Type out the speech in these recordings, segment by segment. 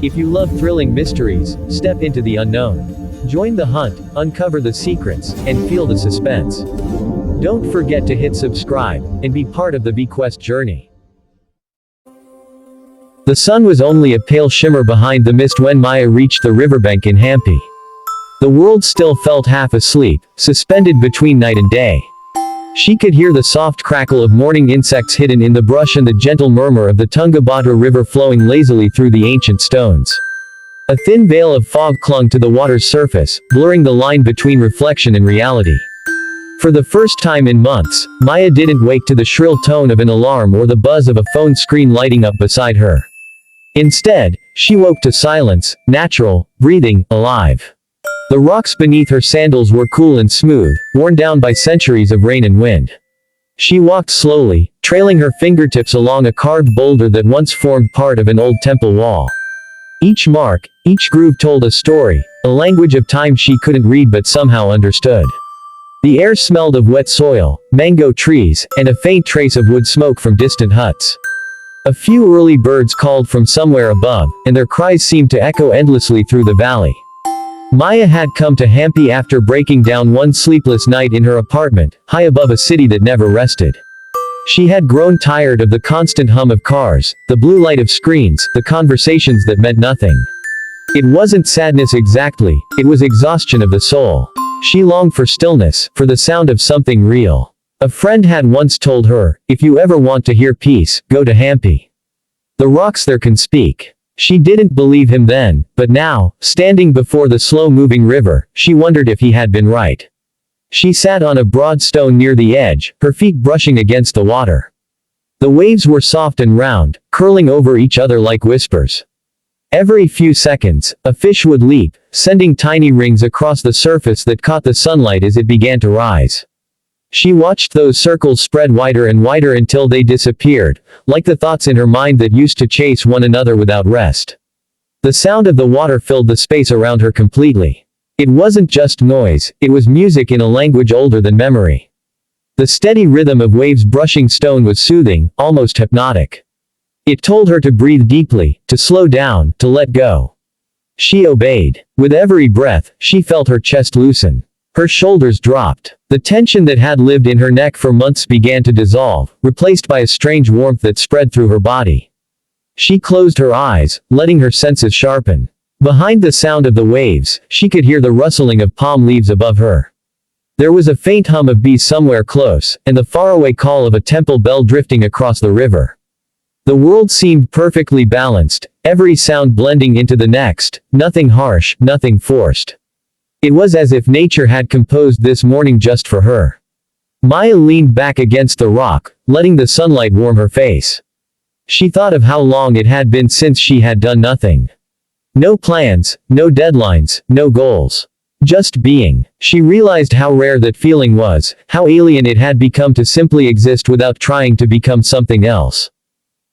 If you love thrilling mysteries, step into the unknown. Join the hunt, uncover the secrets, and feel the suspense. Don't forget to hit subscribe, and be part of the beQuest journey. The sun was only a pale shimmer behind the mist when Maya reached the riverbank in Hampi. The world still felt half asleep, suspended between night and day. She could hear the soft crackle of morning insects hidden in the brush and the gentle murmur of the Tungabhadra river flowing lazily through the ancient stones. A thin veil of fog clung to the water's surface, blurring the line between reflection and reality. For the first time in months, Maya didn't wake to the shrill tone of an alarm or the buzz of a phone screen lighting up beside her. Instead, she woke to silence, natural, breathing, alive. The rocks beneath her sandals were cool and smooth, worn down by centuries of rain and wind. She walked slowly, trailing her fingertips along a carved boulder that once formed part of an old temple wall. Each mark, each groove told a story, a language of time she couldn't read but somehow understood. The air smelled of wet soil, mango trees, and a faint trace of wood smoke from distant huts. A few early birds called from somewhere above, and their cries seemed to echo endlessly through the valley. Maya had come to Hampi after breaking down one sleepless night in her apartment, high above a city that never rested. She had grown tired of the constant hum of cars, the blue light of screens, the conversations that meant nothing. It wasn't sadness exactly, it was exhaustion of the soul. She longed for stillness, for the sound of something real. A friend had once told her, if you ever want to hear peace, go to Hampi. The rocks there can speak. She didn't believe him then, but now, standing before the slow-moving river, she wondered if he had been right. She sat on a broad stone near the edge, her feet brushing against the water. The waves were soft and round, curling over each other like whispers. Every few seconds, a fish would leap, sending tiny rings across the surface that caught the sunlight as it began to rise. She watched those circles spread wider and wider until they disappeared, like the thoughts in her mind that used to chase one another without rest. The sound of the water filled the space around her completely. It wasn't just noise, it was music in a language older than memory. The steady rhythm of waves brushing stone was soothing, almost hypnotic. It told her to breathe deeply, to slow down, to let go. She obeyed. With every breath, she felt her chest loosen. Her shoulders dropped. The tension that had lived in her neck for months began to dissolve, replaced by a strange warmth that spread through her body. She closed her eyes, letting her senses sharpen. Behind the sound of the waves, she could hear the rustling of palm leaves above her. There was a faint hum of bees somewhere close, and the faraway call of a temple bell drifting across the river. The world seemed perfectly balanced, every sound blending into the next, nothing harsh, nothing forced. It was as if nature had composed this morning just for her. Maya leaned back against the rock, letting the sunlight warm her face. She thought of how long it had been since she had done nothing. No plans, no deadlines, no goals. Just being. She realized how rare that feeling was, how alien it had become to simply exist without trying to become something else.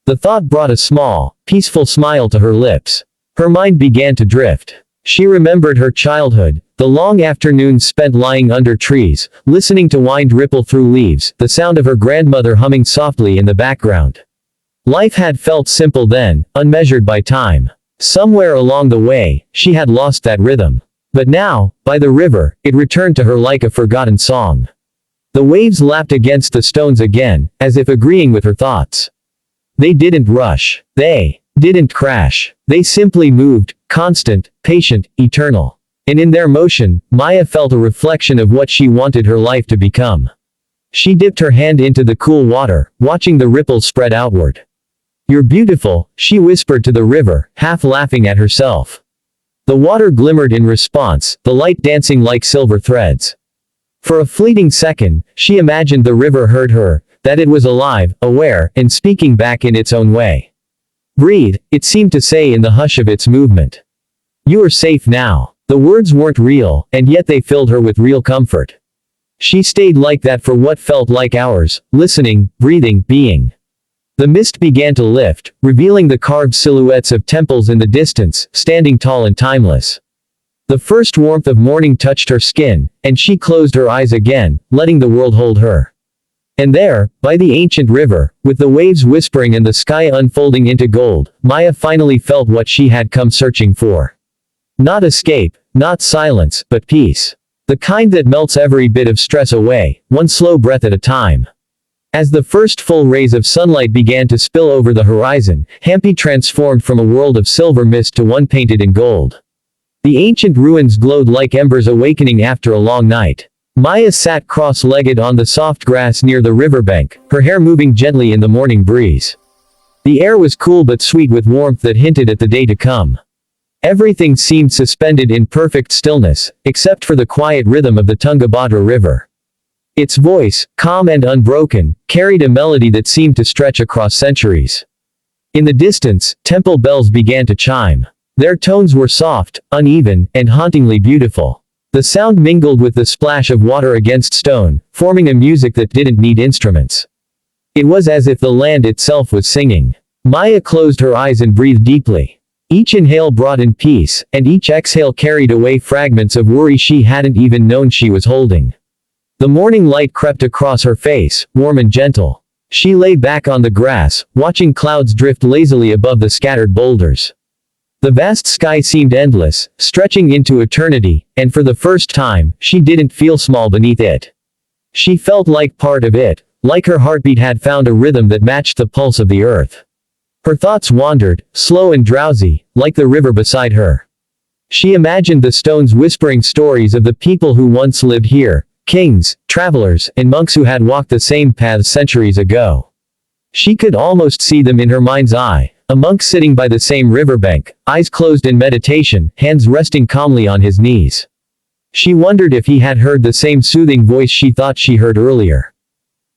The thought brought a small, peaceful smile to her lips. Her mind began to drift. She remembered her childhood, the long afternoons spent lying under trees, listening to wind ripple through leaves, the sound of her grandmother humming softly in the background. Life had felt simple then, unmeasured by time. Somewhere along the way, she had lost that rhythm. But now, by the river, it returned to her like a forgotten song. The waves lapped against the stones again, as if agreeing with her thoughts. They didn't rush. They didn't crash. They simply moved, constant, patient, eternal. And in their motion, Maya felt a reflection of what she wanted her life to become. She dipped her hand into the cool water, watching the ripples spread outward. "You're beautiful," she whispered to the river, half laughing at herself. The water glimmered in response, the light dancing like silver threads. For a fleeting second, she imagined the river heard her, that it was alive, aware, and speaking back in its own way. "Breathe," it seemed to say in the hush of its movement. "You are safe now." The words weren't real, and yet they filled her with real comfort. She stayed like that for what felt like hours, listening, breathing, being. The mist began to lift, revealing the carved silhouettes of temples in the distance, standing tall and timeless. The first warmth of morning touched her skin, and she closed her eyes again, letting the world hold her. And there, by the ancient river, with the waves whispering and the sky unfolding into gold, Maya finally felt what she had come searching for. Not escape, not silence, but peace. The kind that melts every bit of stress away, one slow breath at a time. As the first full rays of sunlight began to spill over the horizon, Hampi transformed from a world of silver mist to one painted in gold. The ancient ruins glowed like embers awakening after a long night. Maya sat cross-legged on the soft grass near the riverbank, her hair moving gently in the morning breeze. The air was cool but sweet with warmth that hinted at the day to come. Everything seemed suspended in perfect stillness, except for the quiet rhythm of the Tungabhadra River. Its voice, calm and unbroken, carried a melody that seemed to stretch across centuries. In the distance, temple bells began to chime. Their tones were soft, uneven, and hauntingly beautiful. The sound mingled with the splash of water against stone, forming a music that didn't need instruments. It was as if the land itself was singing. Maya closed her eyes and breathed deeply. Each inhale brought in peace, and each exhale carried away fragments of worry she hadn't even known she was holding. The morning light crept across her face, warm and gentle. She lay back on the grass, watching clouds drift lazily above the scattered boulders. The vast sky seemed endless, stretching into eternity, and for the first time, she didn't feel small beneath it. She felt like part of it, like her heartbeat had found a rhythm that matched the pulse of the earth. Her thoughts wandered, slow and drowsy, like the river beside her. She imagined the stones whispering stories of the people who once lived here, kings, travelers, and monks who had walked the same paths centuries ago. She could almost see them in her mind's eye. A monk sitting by the same riverbank, eyes closed in meditation, hands resting calmly on his knees. She wondered if he had heard the same soothing voice she thought she heard earlier.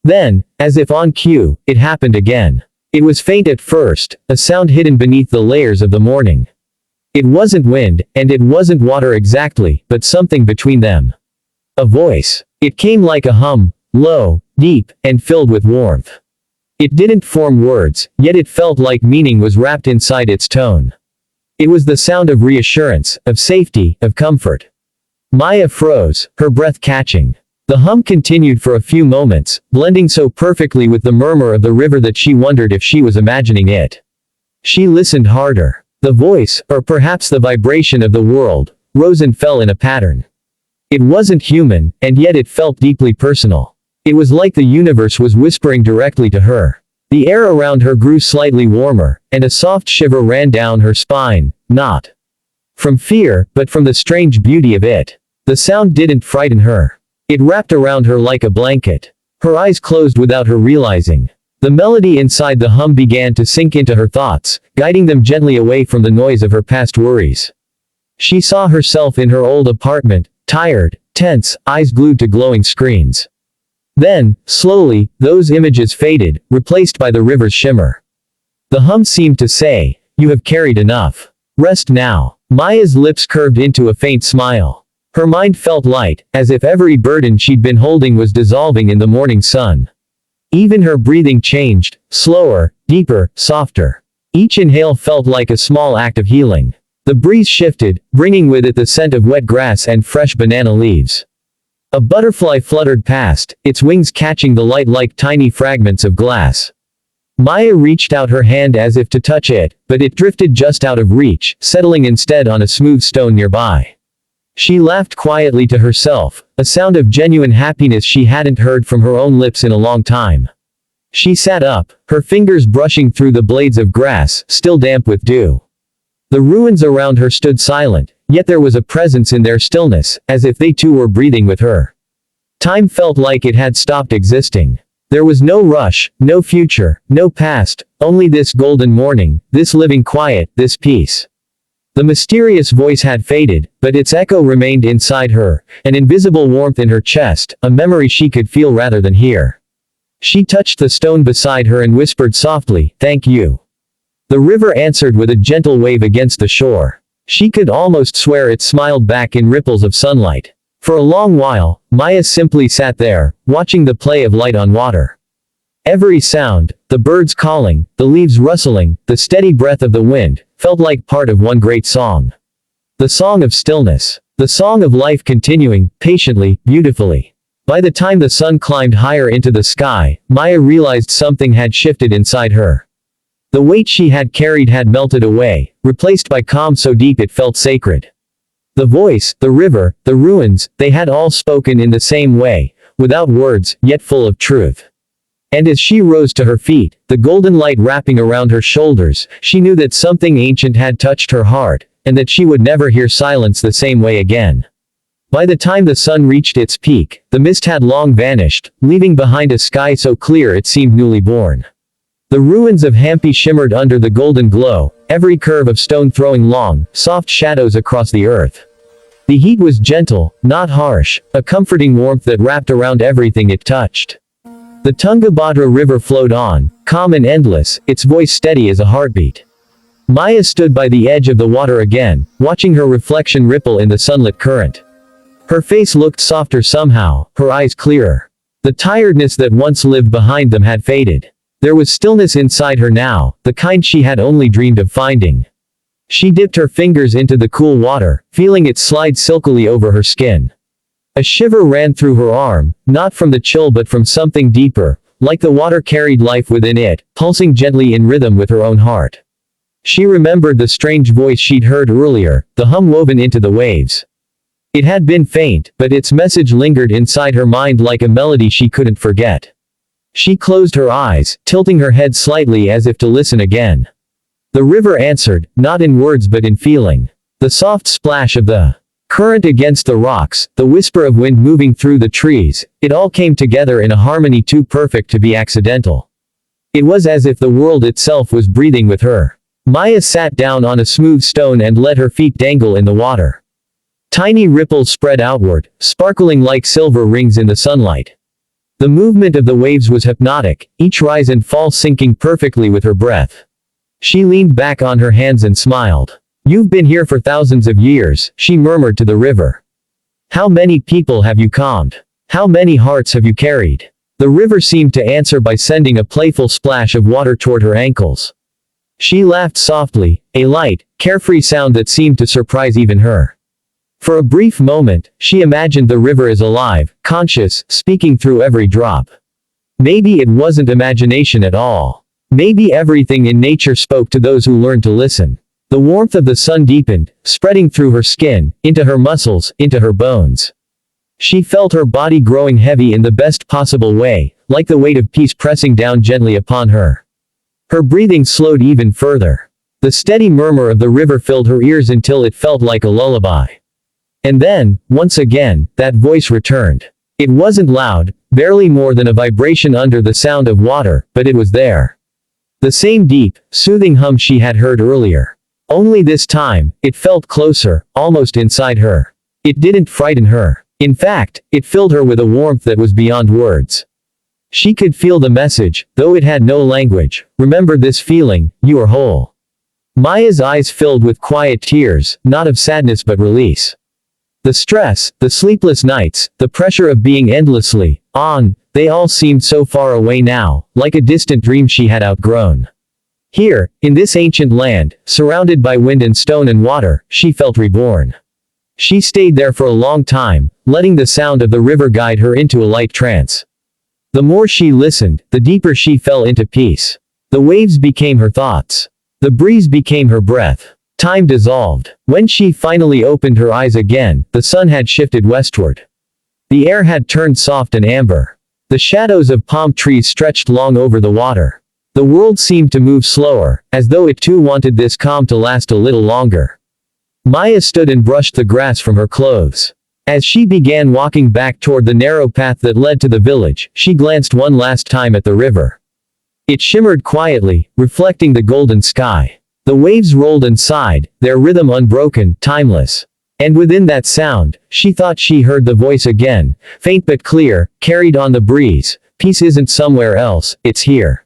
Then, as if on cue, it happened again. It was faint at first, a sound hidden beneath the layers of the morning. It wasn't wind, and it wasn't water exactly, but something between them. A voice. It came like a hum, low, deep, and filled with warmth. It didn't form words, yet it felt like meaning was wrapped inside its tone. It was the sound of reassurance, of safety, of comfort. Maya froze, her breath catching. The hum continued for a few moments, blending so perfectly with the murmur of the river that she wondered if she was imagining it. She listened harder. The voice, or perhaps the vibration of the world, rose and fell in a pattern. It wasn't human, and yet it felt deeply personal. It was like the universe was whispering directly to her. The air around her grew slightly warmer, and a soft shiver ran down her spine, not from fear, but from the strange beauty of it. The sound didn't frighten her. It wrapped around her like a blanket. Her eyes closed without her realizing. The melody inside the hum began to sink into her thoughts, guiding them gently away from the noise of her past worries. She saw herself in her old apartment, tired, tense, eyes glued to glowing screens. Then, slowly, those images faded, replaced by the river's shimmer. The hum seemed to say, "You have carried enough. Rest now." Maya's lips curved into a faint smile. Her mind felt light, as if every burden she'd been holding was dissolving in the morning sun. Even her breathing changed, slower, deeper, softer. Each inhale felt like a small act of healing. The breeze shifted, bringing with it the scent of wet grass and fresh banana leaves. A butterfly fluttered past, its wings catching the light like tiny fragments of glass. Maya reached out her hand as if to touch it, but it drifted just out of reach, settling instead on a smooth stone nearby. She laughed quietly to herself, a sound of genuine happiness she hadn't heard from her own lips in a long time. She sat up, her fingers brushing through the blades of grass, still damp with dew. The ruins around her stood silent, yet there was a presence in their stillness, as if they too were breathing with her. Time felt like it had stopped existing. There was no rush, no future, no past, only this golden morning, this living quiet, this peace. The mysterious voice had faded, but its echo remained inside her, an invisible warmth in her chest, a memory she could feel rather than hear. She touched the stone beside her and whispered softly, "Thank you." The river answered with a gentle wave against the shore. She could almost swear it smiled back in ripples of sunlight. For a long while, Maya simply sat there, watching the play of light on water. Every sound, the birds calling, the leaves rustling, the steady breath of the wind, felt like part of one great song. The song of stillness. The song of life continuing, patiently, beautifully. By the time the sun climbed higher into the sky, Maya realized something had shifted inside her. The weight she had carried had melted away, replaced by calm so deep it felt sacred. The voice, the river, the ruins, they had all spoken in the same way, without words, yet full of truth. And as she rose to her feet, the golden light wrapping around her shoulders, she knew that something ancient had touched her heart, and that she would never hear silence the same way again. By the time the sun reached its peak, the mist had long vanished, leaving behind a sky so clear it seemed newly born. The ruins of Hampi shimmered under the golden glow, every curve of stone throwing long, soft shadows across the earth. The heat was gentle, not harsh, a comforting warmth that wrapped around everything it touched. The Tungabhadra river flowed on, calm and endless, its voice steady as a heartbeat. Maya stood by the edge of the water again, watching her reflection ripple in the sunlit current. Her face looked softer somehow, her eyes clearer. The tiredness that once lived behind them had faded. There was stillness inside her now, the kind she had only dreamed of finding. She dipped her fingers into the cool water, feeling it slide silkily over her skin. A shiver ran through her arm, not from the chill but from something deeper, like the water carried life within it, pulsing gently in rhythm with her own heart. She remembered the strange voice she'd heard earlier, the hum woven into the waves. It had been faint, but its message lingered inside her mind like a melody she couldn't forget. She closed her eyes, tilting her head slightly as if to listen again. The river answered, not in words but in feeling. The soft splash of the current against the rocks, the whisper of wind moving through the trees, it all came together in a harmony too perfect to be accidental. It was as if the world itself was breathing with her. Maya sat down on a smooth stone and let her feet dangle in the water. Tiny ripples spread outward, sparkling like silver rings in the sunlight. The movement of the waves was hypnotic, each rise and fall syncing perfectly with her breath. She leaned back on her hands and smiled. "You've been here for thousands of years," she murmured to the river. "How many people have you calmed? How many hearts have you carried?" The river seemed to answer by sending a playful splash of water toward her ankles. She laughed softly, a light, carefree sound that seemed to surprise even her. For a brief moment, she imagined the river as alive, conscious, speaking through every drop. Maybe it wasn't imagination at all. Maybe everything in nature spoke to those who learned to listen. The warmth of the sun deepened, spreading through her skin, into her muscles, into her bones. She felt her body growing heavy in the best possible way, like the weight of peace pressing down gently upon her. Her breathing slowed even further. The steady murmur of the river filled her ears until it felt like a lullaby. And then, once again, that voice returned. It wasn't loud, barely more than a vibration under the sound of water, but it was there. The same deep, soothing hum she had heard earlier. Only this time, it felt closer, almost inside her. It didn't frighten her. In fact, it filled her with a warmth that was beyond words. She could feel the message, though it had no language. Remember this feeling, you are whole. Maya's eyes filled with quiet tears, not of sadness but release. The stress, the sleepless nights, the pressure of being endlessly on, they all seemed so far away now, like a distant dream she had outgrown. Here, in this ancient land, surrounded by wind and stone and water, she felt reborn. She stayed there for a long time, letting the sound of the river guide her into a light trance. The more she listened, the deeper she fell into peace. The waves became her thoughts. The breeze became her breath. Time dissolved. When she finally opened her eyes again, the sun had shifted westward. The air had turned soft and amber. The shadows of palm trees stretched long over the water. The world seemed to move slower, as though it too wanted this calm to last a little longer. Maya stood and brushed the grass from her clothes. As she began walking back toward the narrow path that led to the village, she glanced one last time at the river. It shimmered quietly, reflecting the golden sky. The waves rolled and sighed, their rhythm unbroken, timeless. And within that sound, she thought she heard the voice again, faint but clear, carried on the breeze. Peace isn't somewhere else, it's here.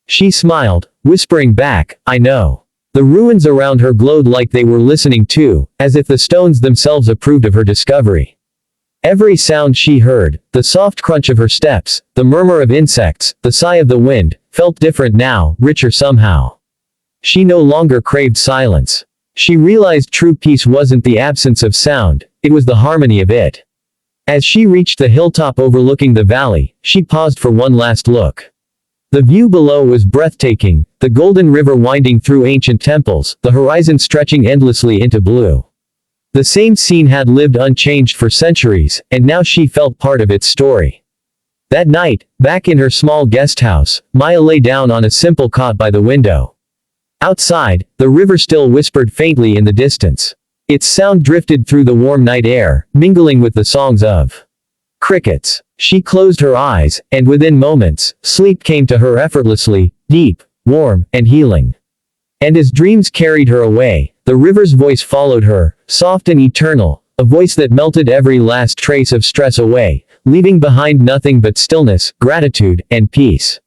She smiled, whispering back, I know. The ruins around her glowed like they were listening too, as if the stones themselves approved of her discovery. Every sound she heard, the soft crunch of her steps, the murmur of insects, the sigh of the wind, felt different now, richer somehow. She no longer craved silence. She realized true peace wasn't the absence of sound, it was the harmony of it. As she reached the hilltop overlooking the valley, she paused for one last look. The view below was breathtaking, the golden river winding through ancient temples, the horizon stretching endlessly into blue. The same scene had lived unchanged for centuries, and now she felt part of its story. That night, back in her small guest house, Maya lay down on a simple cot by the window. Outside, the river still whispered faintly in the distance. Its sound drifted through the warm night air, mingling with the songs of crickets. She closed her eyes, and within moments, sleep came to her effortlessly, deep, warm, and healing. And as dreams carried her away, the river's voice followed her, soft and eternal, a voice that melted every last trace of stress away, leaving behind nothing but stillness, gratitude, and peace.